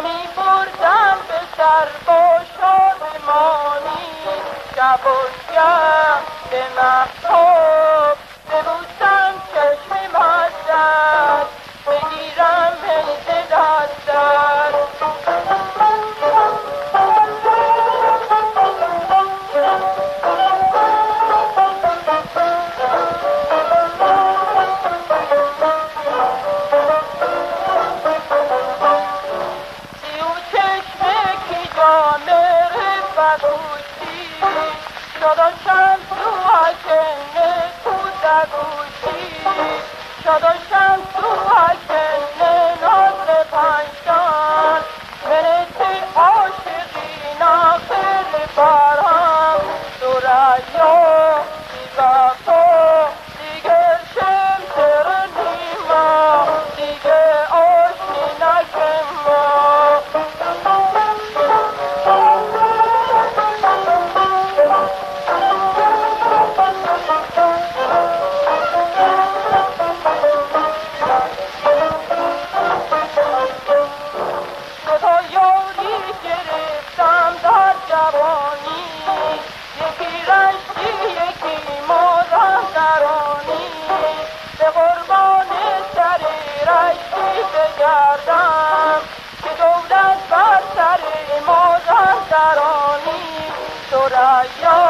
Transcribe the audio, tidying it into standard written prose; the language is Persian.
همی بردم به سر با شادمانی شب و شب به مهتاب ببوسم چشم مستت بگیرم می دستت داداشم تو حکنه ناز پنجتن منت عاشقی ناخر برهم سریا بی وفا دیگه شمتر نیما دیگه آشی نکن ما یکی رشتی یکی مادم درانی به قربان سر رشتی بگردم که دولت بر سر مادم درانی سریا